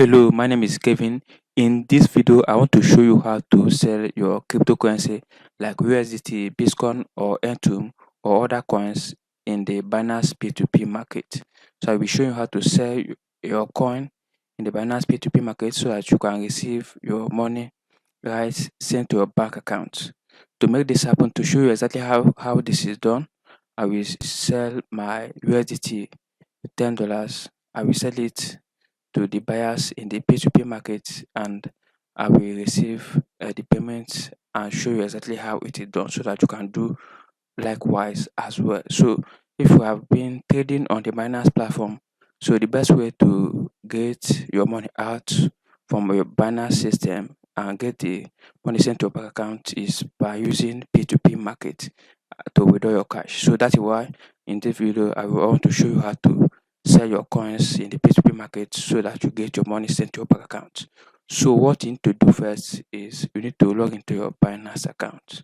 Hello, my name is Kevin. In this video, I want to show you how to sell your cryptocurrency like USDT, Bitcoin, or Ethereum, or other coins in the Binance P2P market. So I will show you how to sell your coin in the Binance P2P market so that you can receive your money right sent to your bank account. To make this happen, to show you exactly how this is done, I will sell my USDT $10. I will sell it to the buyers in the P2P market, and I will receive the payment and show you exactly how it is done so that you can do likewise as well. So if you have been trading on the Binance platform, so the best way to get your money out from your Binance system and get the money sent to your bank account is by using P2P market to withdraw your cash. So that is why in this video I will want to show you how to sell your coins in the P2P market so that you get your money sent to your bank account. So what you need to do first is you need to log into your Binance account.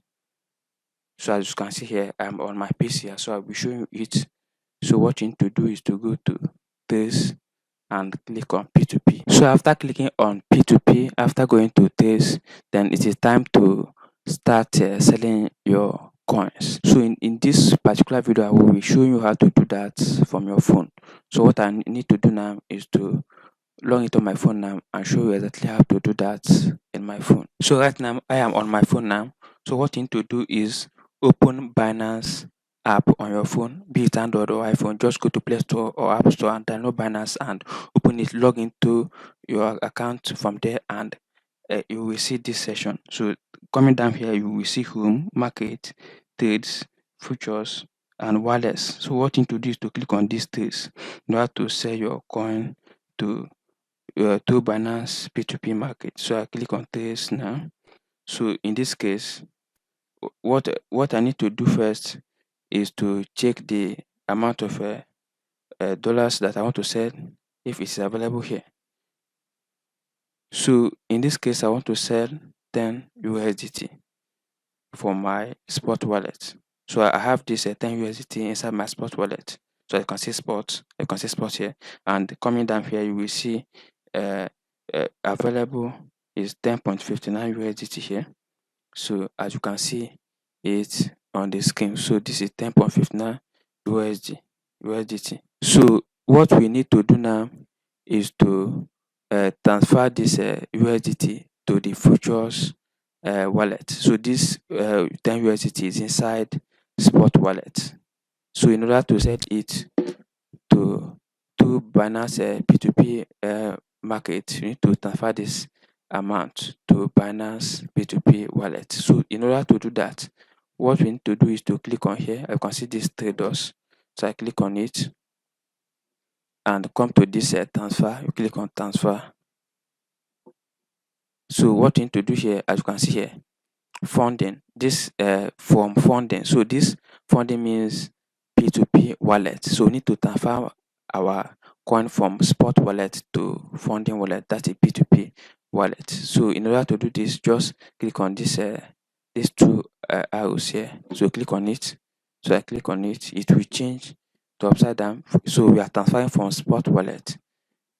So as you can see here, I'm on my PC here, so I'll be showing you it. So what you need to do is to go to this and click on P2P. So after clicking on P2P, after going to this, then it is time to start selling your coins. So in this particular video, I will be showing you how to do that from your phone. So what I need to do now is to log into my phone now and show you exactly how to do that in my phone. So right now I am on my phone now. So what you need to do is open Binance app on your phone, be it Android or iPhone. Just go to Play Store or App Store and download Binance and open it, log into your account from there, and you will see this session. So coming down here, you will see home, market, trades, futures, and wallets. So what you need to do is to click on these trades in order to sell your coin to Binance P2P market. So I click on trades now. So in this case, what I need to do first is to check the amount of dollars that I want to sell if it's available here. So in this case, I want to sell 10 USDT for my spot wallet. So I have this 10 USDT inside my spot wallet. So you can see spot here, and coming down here, you will see available is 10.59 USDT here. So as you can see it on the screen, so this is 10.59 USDT. So what we need to do now is to transfer this USDT to the futures wallet. So this 10 USDT is inside spot wallet. So in order to set it to Binance P2P market, you need to transfer this amount to Binance P2P wallet. So in order to do that, what we need to do is to click on here. I can see these three dots. So I click on it and come to this transfer. You click on transfer. So what you need to do here, as you can see here, funding, this from funding. So this funding means P2P wallet. So we need to transfer our coin from spot wallet to funding wallet, that's a P2P wallet. So in order to do this, just click on this these two arrows here. So click on it. So I click on it, it will change to upside down. So we are transferring from spot wallet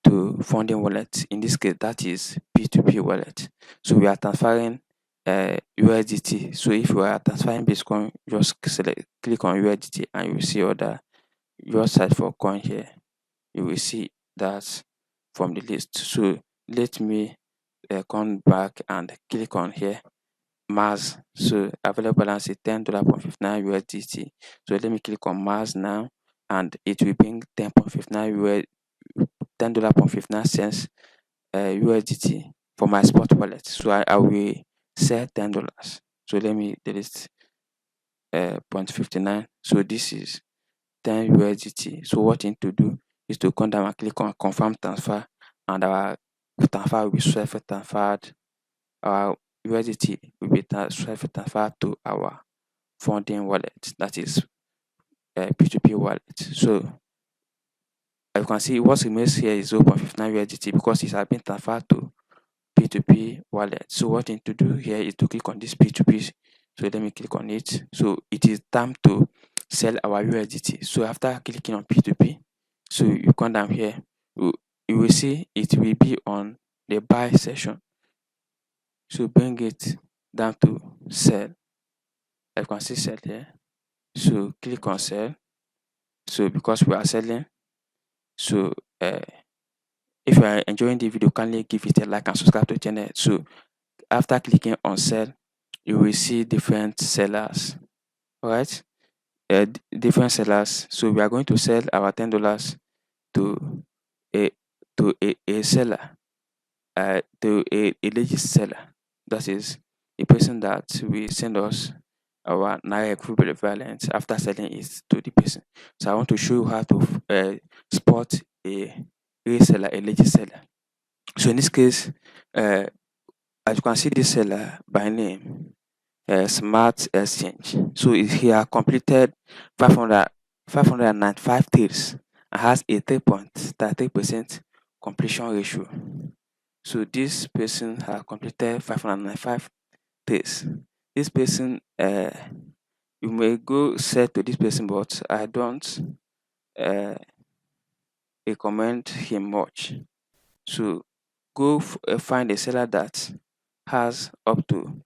to funding wallet. In this case, that is P2P wallet. So we are transferring USDT. So if you are transferring Bitcoin, just click on USDT and you will see other. Just search for coin here. You will see that from the list. So let me come back and click on here. Mars. So available balance is $10.59 USDT. So let me click on Mars now, and it will bring $10.59 USDT for my spot wallet. So I will sell $10. So let me delete 0.59. So this is 10 USDT. So what you need to do is to come down and click on confirm transfer, and our transfer will be self-transferred. Our USDT will be self-transferred to our funding wallet, that is P2P wallet. So as you can see, what remains here is 0.59 USDT because it has been transferred to P2P wallet. So what you need to do here is to click on this P2P. So let me click on it. So it is time to sell our USDT. So after clicking on P2P, so you come down here, you will see it will be on the buy section. So bring it down to sell. I can see sell here. So click on sell. So because we are selling, so if you are enjoying the video, kindly give it a like and subscribe to the channel. So after clicking on sell, you will see different sellers. All right, different sellers. So we are going to sell our $10 to a a seller, to a legit seller. That is a person that will send us our 𝗬𝗂𝗶𝗹 after selling it to the person. So I want to show you how to spot a real seller, a legit seller. So in this case, as you can see this seller by name, 𝗵𝗲𝗁𝘂𝗁𝗂. So he has completed 595 trades and has a 3.33% completion ratio. So this person has completed 595 trades. This person, you may go sell to this person, but I don't recommend him much. So go find a seller that has up to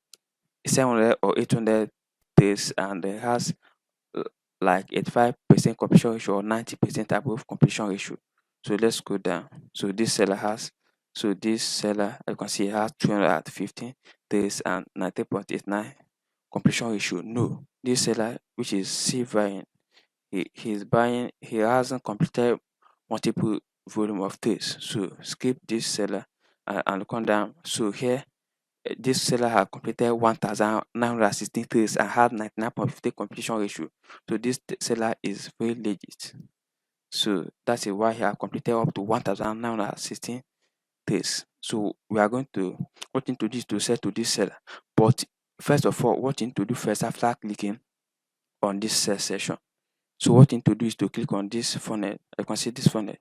700 or 800 days and has like 85% completion ratio or 90% above completion ratio. So let's go down. So this seller has, so this seller, you can see, has 215 days and 90.89 completion ratio. No, this seller, which is 𝗕𝗵𝗵𝗁, he hasn't completed multiple volume of days. So skip this seller and come down. So here, this seller has completed 1,916 trades and had 99.50 completion ratio. So this seller is very legit. So that is why he has completed up to 1,916 trades. So we are going to what you need to do is to sell to this seller. But first of all, what you need to do first after clicking on this sell session. So what you need to do is to click on this funnel. You can see this funnel.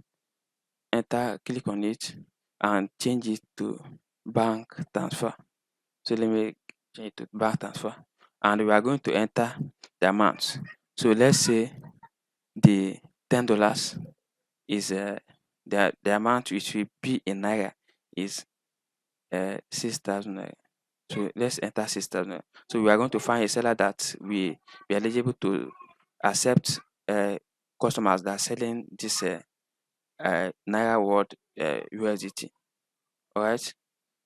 Click on it and change it to bank transfer. So let me change it to bank transfer, and we are going to enter the amount. So let's say the $10 is the amount which will be in naira is 6,000 naira. So let's enter 6,000 naira. So we are going to find a seller that we be eligible to accept customers that are selling this naira worth USDT. All right.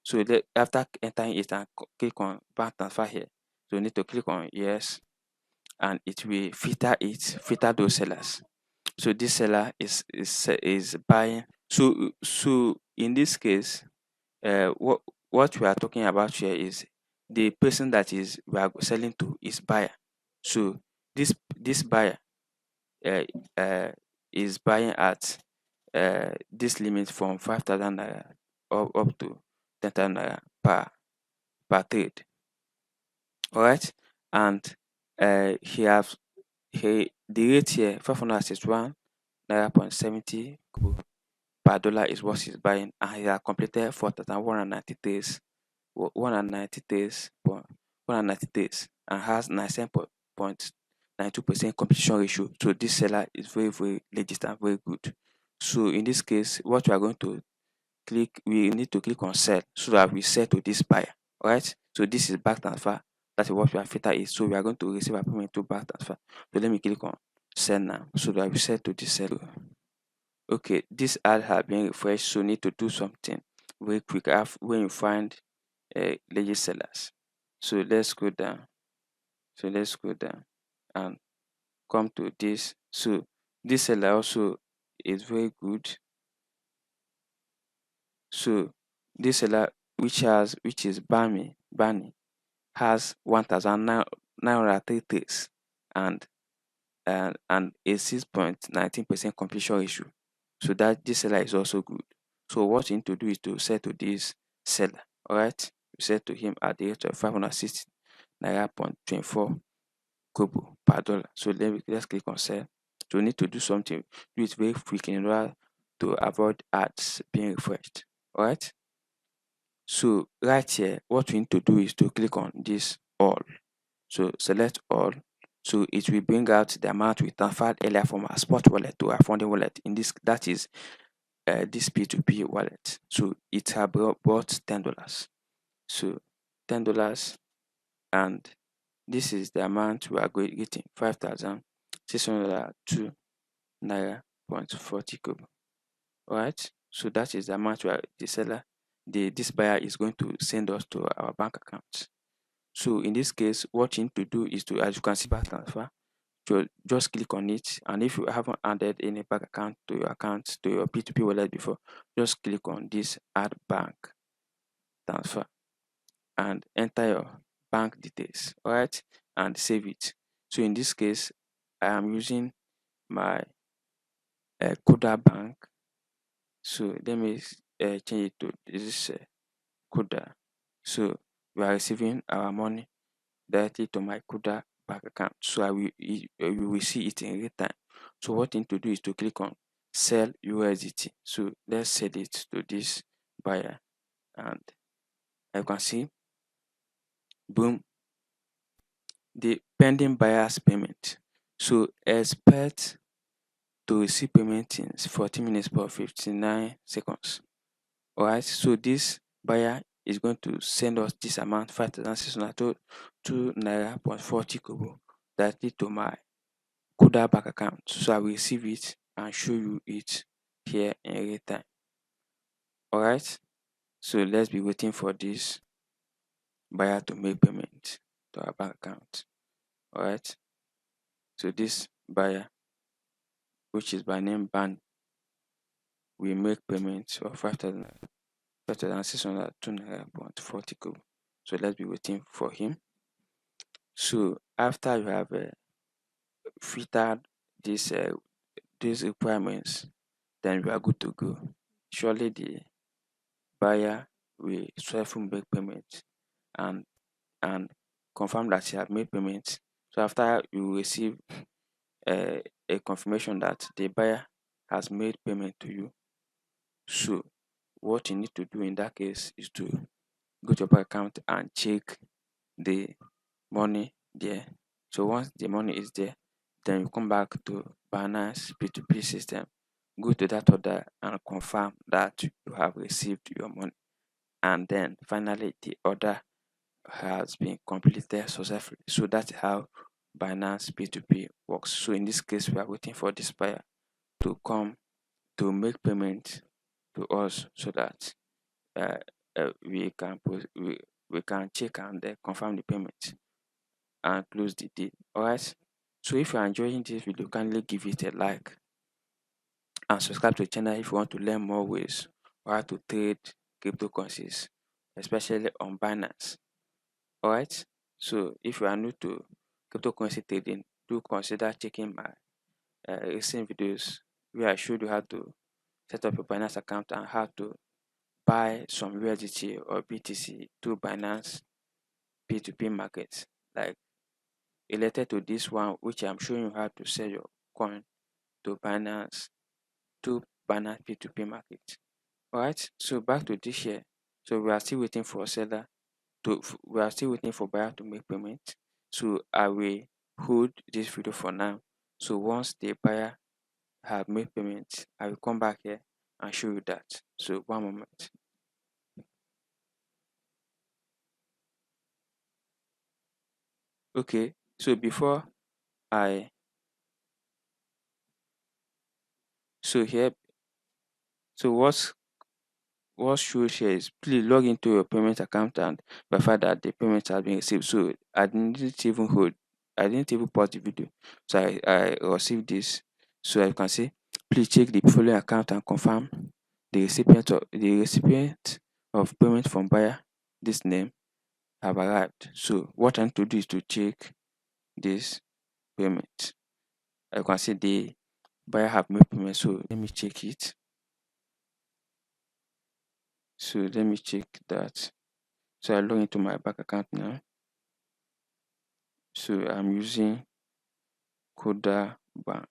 So after entering it and click on bank transfer here, so you need to click on yes, and it will filter those sellers. So this seller is buying. So in this case, what we are talking about here is the person that is we are selling to is buyer. So this buyer is buying at this limit from 5,000 naira up to 10,000 naira per trade. All right, and the rate here 561 naira.70 per dollar is what he's buying, and he has completed 4,190 days, 190 days, 190 days, and has 97.92% completion ratio. So this seller is very, very legit and very good. So in this case, what we are going to we need to click on sell so that we sell to this buyer. All right, so this is back transfer. That is what our filter is. So we are going to receive our payment to back transfer. So let me click on sell now so that we sell to this seller. Okay, this ad has been refreshed, so need to do something very quick when you find legit sellers. So let's go down. So let's go down and come to this. So this seller also is very good. So this seller which is 𝗵𝗵𝗵𝗁 has 1,903 trades and a 6.19% completion ratio. So that this seller is also good. So what you need to do is to sell to this seller. All right, we sell to him at the rate of 560 naira.24 kobo per dollar. So let's click on sell. So we need to do something, do it very quick in order to avoid ads being refreshed. All right. So right here, what we need to do is to click on this all. So select all. So it will bring out the amount we transferred earlier from our spot wallet to our funding wallet. In this, that is this P2P wallet. So it have bought $10. So $10, and this is the amount we are getting, 5,602 naira 40 kobo. Alright, so that is the amount the seller, this buyer is going to send us to our bank account. So in this case, what you need to do is to, as you can see, bank transfer, just click on it, and if you haven't added any bank account to your P2P wallet before, just click on this add bank transfer and enter your bank details, alright, and save it. So in this case, I am using my 𝗂𝗲 bank. So let me change it to this 𝗂𝗲. So we are receiving our money directly to my 𝗂𝗲 bank account. So you will see it in real time. So what you need to do is to click on sell USDT. So let's sell it to this buyer, and you can see, boom, the pending buyer's payment. So expect to receive payment in 14 minutes per 59 seconds. Alright, so this buyer is going to send us this amount, 5,602 naira 40 kobo, directly to my 𝗂𝗲 bank account. So I will receive it and show you it here in real time. Alright, so let's be waiting for this buyer to make payment to our bank account. Alright, so this buyer, which is by name Ban, will make payment of 5,602 naira 40 kobo. So let's be waiting for him. So after you have filtered these requirements, then we are good to go. Surely the buyer will swiftly make payment and confirm that he has made payment. So after you receive a confirmation that the buyer has made payment to you, so what you need to do in that case is to go to your bank account and check the money there. So once the money is there, then you come back to Binance P2P system, go to that order and confirm that you have received your money, and then finally the order has been completed successfully. So that's how Binance P2P works. So in this case, we are waiting for this buyer to come to make payment to us, so that we can check and confirm the payment and close the deal. Alright, so if you are enjoying this video, kindly give it a like and subscribe to the channel if you want to learn more ways on how to trade cryptocurrencies, especially on Binance. Alright, so if you are new to cryptocurrency trading, do consider checking my recent videos where I showed you how to set up a Binance account and how to buy some USDT or BTC through Binance P2P markets, like related to this one, which I'm showing you how to sell your coin to Binance P2P market. Alright, so back to this here. So we are still waiting for buyer to make payment. So I will hold this video for now. So once the buyer have made payment, I will come back here and show you that. So one moment. Okay, so before I what should share is, please log into your payment account and verify that the payment has been received. So I didn't even pause the video. So I received this. So as you can see, please check the following account and confirm the recipient of payment from buyer. This name have arrived. So what I need to do is to check this payment. As you can see, the buyer have made payment. So let me check it. So let me check that. So I log into my bank account now. So I'm using 𝗂𝗲 bank.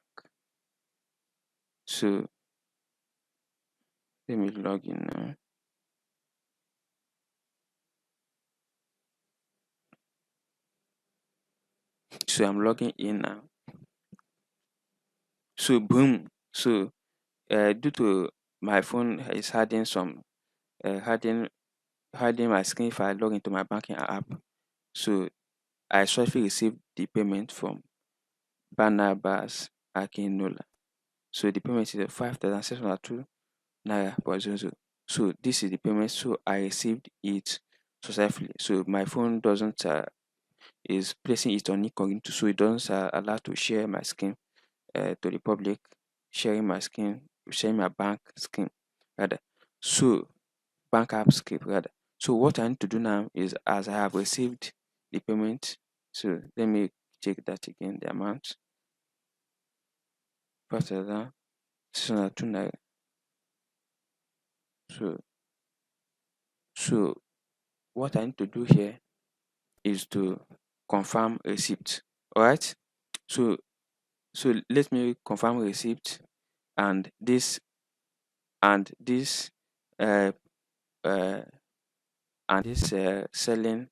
So let me log in now. So I'm logging in now. So boom. So due to my phone is hiding some hiding my screen if I log into my banking app. So I successfully received the payment from 𝗵𝗵𝗶𝗀𝘁𝗄𝗏. So the payment is 5,602 naira per 00. So this is the payment. So I received it successfully. So my phone doesn't is placing it on incognito, so it doesn't allow to share my screen to the public, sharing my bank screen rather. So bank app script rather. So what I need to do now is, as I have received the payment, so let me check that again, the amount 5,602 naira. So what I need to do here is to confirm receipt. All right. So let me confirm receipt, and this uh, uh, selling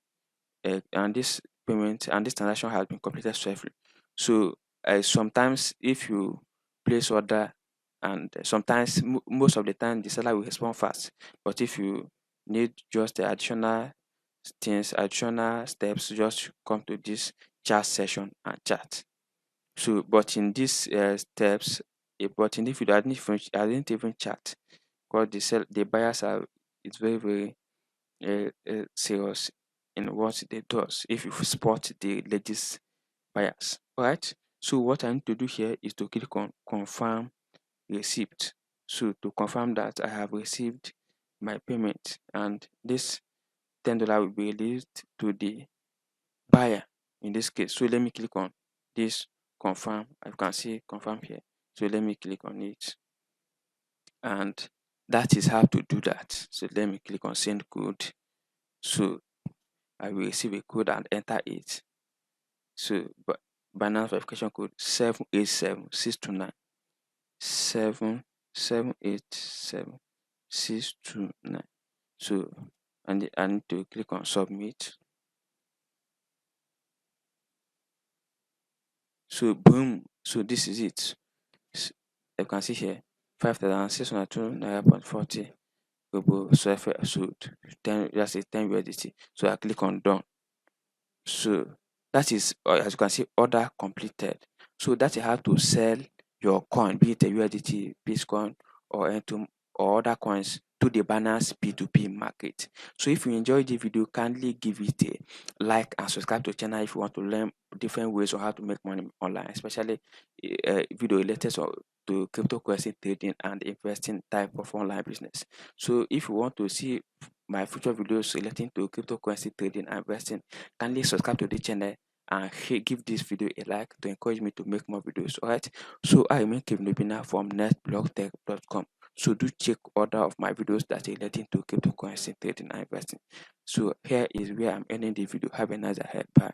and this payment and this transaction has been completed successfully. So sometimes if you place order, and sometimes most of the time the seller will respond fast, but if you need just the additional steps, just come to this chat session and chat. So but in these steps, but in this video I didn't even chat, because the buyers are, it's very serious in what they does if you spot the latest buyers. All right. So what I need to do here is to click on confirm receipt. So to confirm that I have received my payment, and this $10 will be released to the buyer in this case. So let me click on this confirm. I can see confirm here. So let me click on it, and that is how to do that. So let me click on send code. So I will receive a code and enter it. So Binance verification code 787-629 787-629. So and I need to click on submit. So boom. So this is it. So you can see here 5,602 naira 40 global software sold 10, that's a 10 USDT. So I click on done. So that is, as you can see, order completed. So that's how to sell your coin, be it a USDT, Bitcoin, or Ethereum, or other coins, to the Binance P2P market. So if you enjoyed the video, kindly give it a like and subscribe to the channel if you want to learn different ways on how to make money online, especially video related to cryptocurrency trading and investing type of online business. So if you want to see my future videos relating to cryptocurrency trading and investing, kindly subscribe to the channel and give this video a like to encourage me to make more videos. All right. So I remain 𝗕𝗵𝗶𝗀𝘀 from netblogtech.com. So do check other of my videos that are relating to cryptocurrency trading and investing. So here is where I'm ending the video. Have a nice day ahead. Bye.